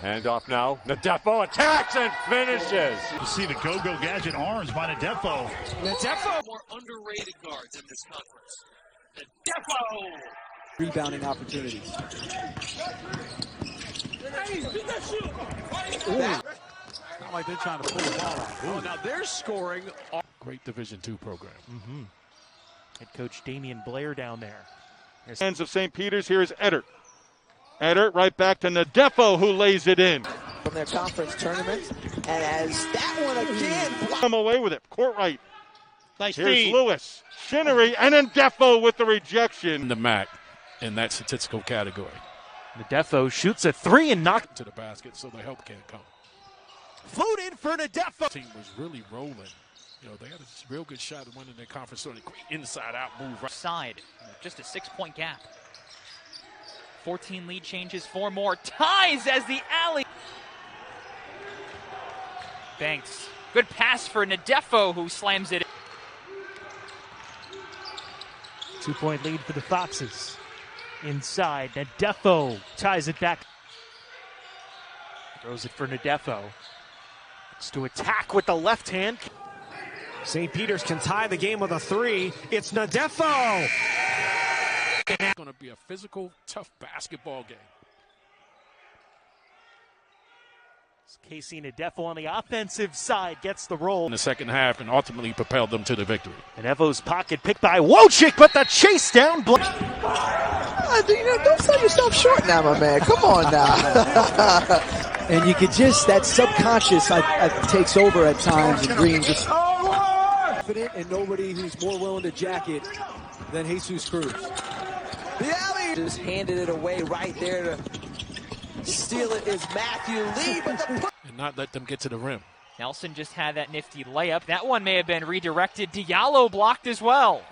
Handoff now. Ndefo attacks and finishes. You see the go-go gadget arms by Ndefo. Ndefo, more underrated guards in this conference. Ndefo! Rebounding opportunities. Not like they're trying to pull the ball out. Oh, now they're scoring. Great Division II program. Head coach Damian Blair down there. Hands of St. Peter's. Here is Eddard. Eddard right back to Ndefo, who lays it in. From their conference tournament. And as that one again. Come away with it. Court right. Nice Here's feed. Lewis. Shinnery and Ndefo with the rejection. The MAC in that statistical category. Ndefo shoots a three and knocks To the basket so the help can't come. floated for Ndefo. Team was really rolling. You know, they had a real good shot at winning their conference tournament. Great inside-out move. Right. Side, just a 6-point gap. 14 lead changes, 4 more. Ties as the alley. Banks, good pass for Ndefo, who slams it. 2-point lead for the Foxes. Inside, Ndefo ties it back. Throws it for Ndefo. Looks to attack with the left hand. St. Peter's can tie the game with a three. It's Ndefo! It's going to be a physical, tough basketball game. Casey Ndefo on the offensive side gets the roll. In the second half and ultimately propelled them to the victory. Ndefo's pocket picked by Wojcik, but the chase down. Don't sell yourself short now, my man. Come on now. And you could just, that subconscious takes over at times. And Green just confident, and nobody who's more willing to jack it than Jesus Cruz. The alley just handed it away right there to steal it is Matthew Lee, but And not let them get to the rim. Nelson just had that nifty layup. That one may have been redirected. Diallo blocked as well.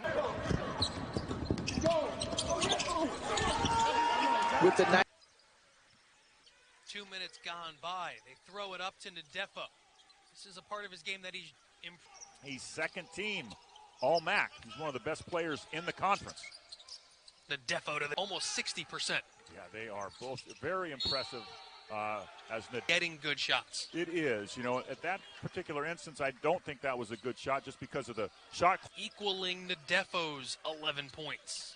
with the 2 minutes gone by. They throw it up to Ndefo. This is a part of his game that he's He's second team All MAC. He's one of the best players in the conference. Ndefo to almost 60%. Yeah, they are both very impressive as Getting good shots. it is. You know, at that particular instance, I don't think that was a good shot just because of the shot. Equaling Ndefo's 11 points.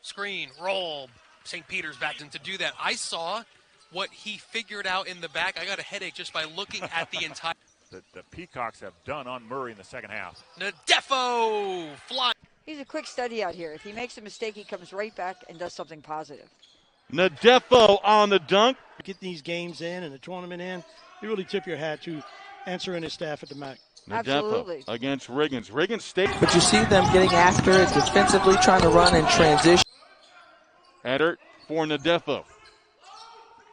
Screen, roll. St. Peter's backed him to do that. I saw what he figured out in the back. I got a headache just by looking at the entire. The Peacocks have done on Murray in the second half. Ndefo flying. He's a quick study out here. If he makes a mistake, he comes right back and does something positive. Ndefo on the dunk. Get these games in and the tournament in, you really tip your hat to answering his staff at the MAC. Absolutely. Ndefo against Riggins. Riggins stayed. But you see them getting after it defensively, trying to run in transition. Eddard for Ndefo.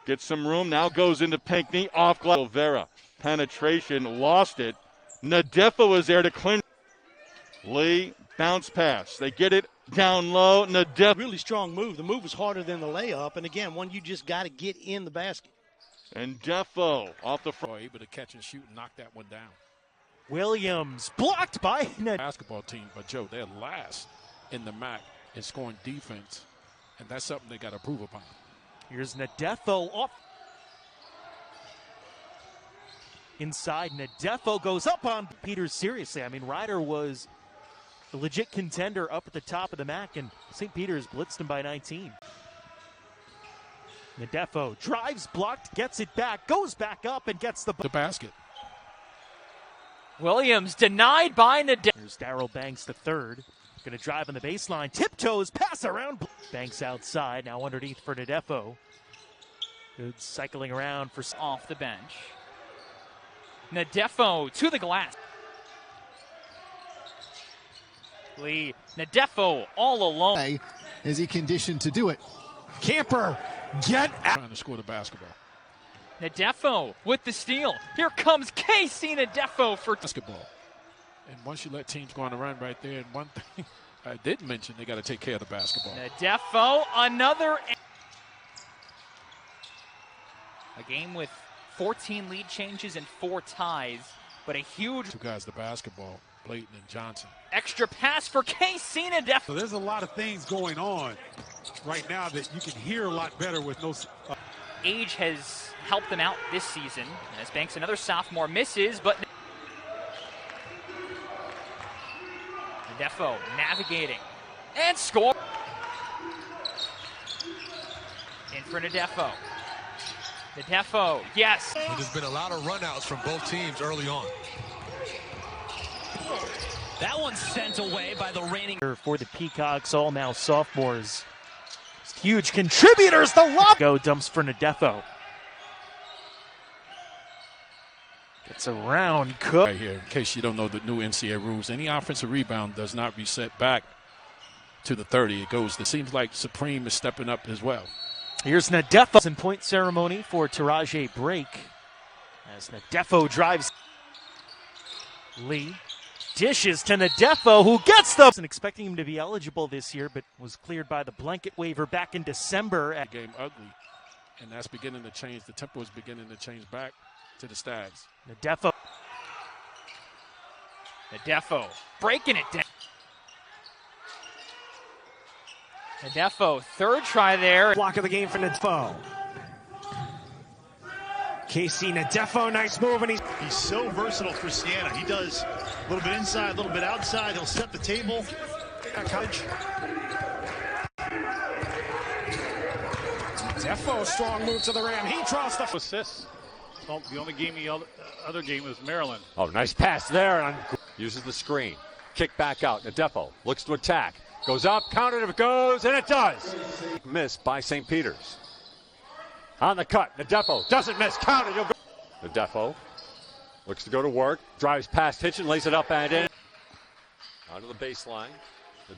Gets some room, now goes into Pinckney, off glass. Olvera, penetration, lost it. Ndefo is there to clean. Lee, bounce pass. They get it down low. Ndefo. Really strong move. The move was harder than the layup, and again, one you just got to get in the basket. And Ndefo off the front. Able to catch and shoot and knock that one down. Williams blocked by Basketball team, but Joe, they're last in the MAC in scoring defense, and that's something they got to improve upon. Here's Ndefo off. Inside, Ndefo goes up on Peters seriously. I mean, Ryder was a legit contender up at the top of the MAC, and St. Peter's blitzed him by 19. Ndefo drives, blocked, gets it back, goes back up, and gets the basket. Williams denied by Ndefo. Here's Darryl Banks, the third. Going to drive on the baseline. Tiptoes, pass around. Banks outside, now underneath for Ndefo. Good cycling around for Off the bench. Ndefo to the glass. Lee, Ndefo all alone. Is he conditioned to do it? Camper, get out. Trying to score the basketball. Ndefo with the steal. Here comes Casey Ndefo for basketball. And once you let teams go on the run right there, and one thing I did mention, they got to take care of the basketball. Ndefo, another. A game with 14 lead changes and 4 ties, but a huge. 2 guys, the basketball, Blayton and Johnson. Extra pass for Casey Ndefo. So there's a lot of things going on right now that you can hear a lot better with no. age has helped them out this season. As Banks, another sophomore, misses, but Ndefo navigating and score. In for Ndefo. Ndefo, yes. There's been a lot of runouts from both teams early on. That one's sent away by the reigning. For the Peacocks, all now sophomores. Huge contributors. The lob go dumps for Ndefo. Gets around Cook. Right here, in case you don't know the new NCAA rules, any offensive rebound does not reset back to the 30. It goes. It seems like Supreme is stepping up as well. Here's Ndefo in point ceremony for Taraji break. As Ndefo drives. Lee dishes to Ndefo, who gets the. Wasn't expecting him to be eligible this year, but was cleared by the blanket waiver back in December. The game ugly, and that's beginning to change. The tempo is beginning to change back to the Stags. Ndefo breaking it down. Ndefo, third try there. Block of the game for Ndefo. Casey Ndefo, nice move, and he's so versatile for Siena. He does a little bit inside, a little bit outside. He'll set the table. Ndefo, strong move to the rim. He draws the assists. Well, the only game other game was Maryland. Oh, nice pass there. Uses the screen. Kick back out. Ndefo looks to attack. Goes up, counted if it goes, and it does. Missed by St. Peter's. On the cut, Ndefo doesn't miss, counted, you'll go. Ndefo looks to go to work, drives past Hitchin, lays it up and in. Out of the baseline.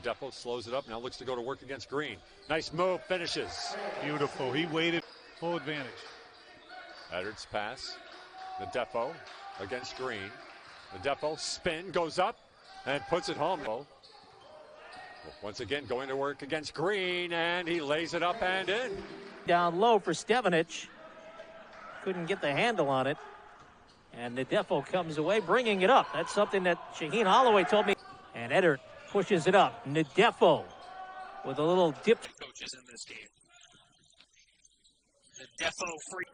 Ndefo slows it up, now looks to go to work against Green. Nice move, finishes. Beautiful, he waited, full advantage. Edwards pass. Ndefo against Green. Ndefo spin, goes up, and puts it home. Once again, going to work against Green, and he lays it up and in. Down low for Stevenich. Couldn't get the handle on it. And Ndefo comes away, bringing it up. That's something that Shaheen Holloway told me. And Eddard pushes it up. Ndefo with a little dip. Coaches in this game. Ndefo free.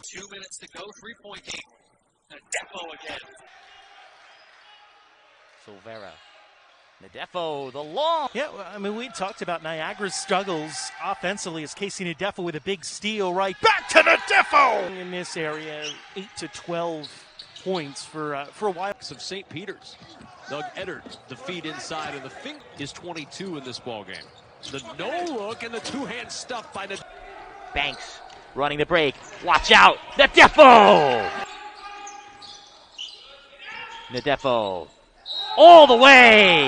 2 minutes to go, 3-point game. Ndefo again. Silvera. Ndefo, the long. Yeah, well, I mean, we talked about Niagara's struggles offensively as Casey Ndefo with a big steal right back to Ndefo in this area. 8 to 12 points for a while. Of St. Peter's. Doug Eddard, the feed inside, and the finger is 22 in this ball game. The no look and the two-hand stuff by the Banks running the break. Watch out, Ndefo! Ndefo. All the way!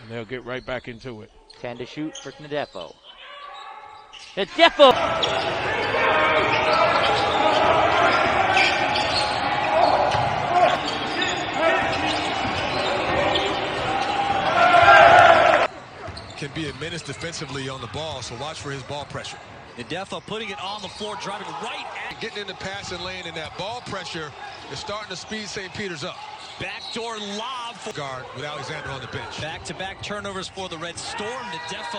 And they'll get right back into it. 10 to shoot for Ndefo. Ndefo! Can be a menace defensively on the ball, so watch for his ball pressure. Ndefo putting it on the floor, driving right at. Getting in the passing lane, and that ball pressure is starting to speed St. Peter's up. Backdoor lob for guard with Alexander on the bench. Back-to-back turnovers for the Red Storm. Ndefo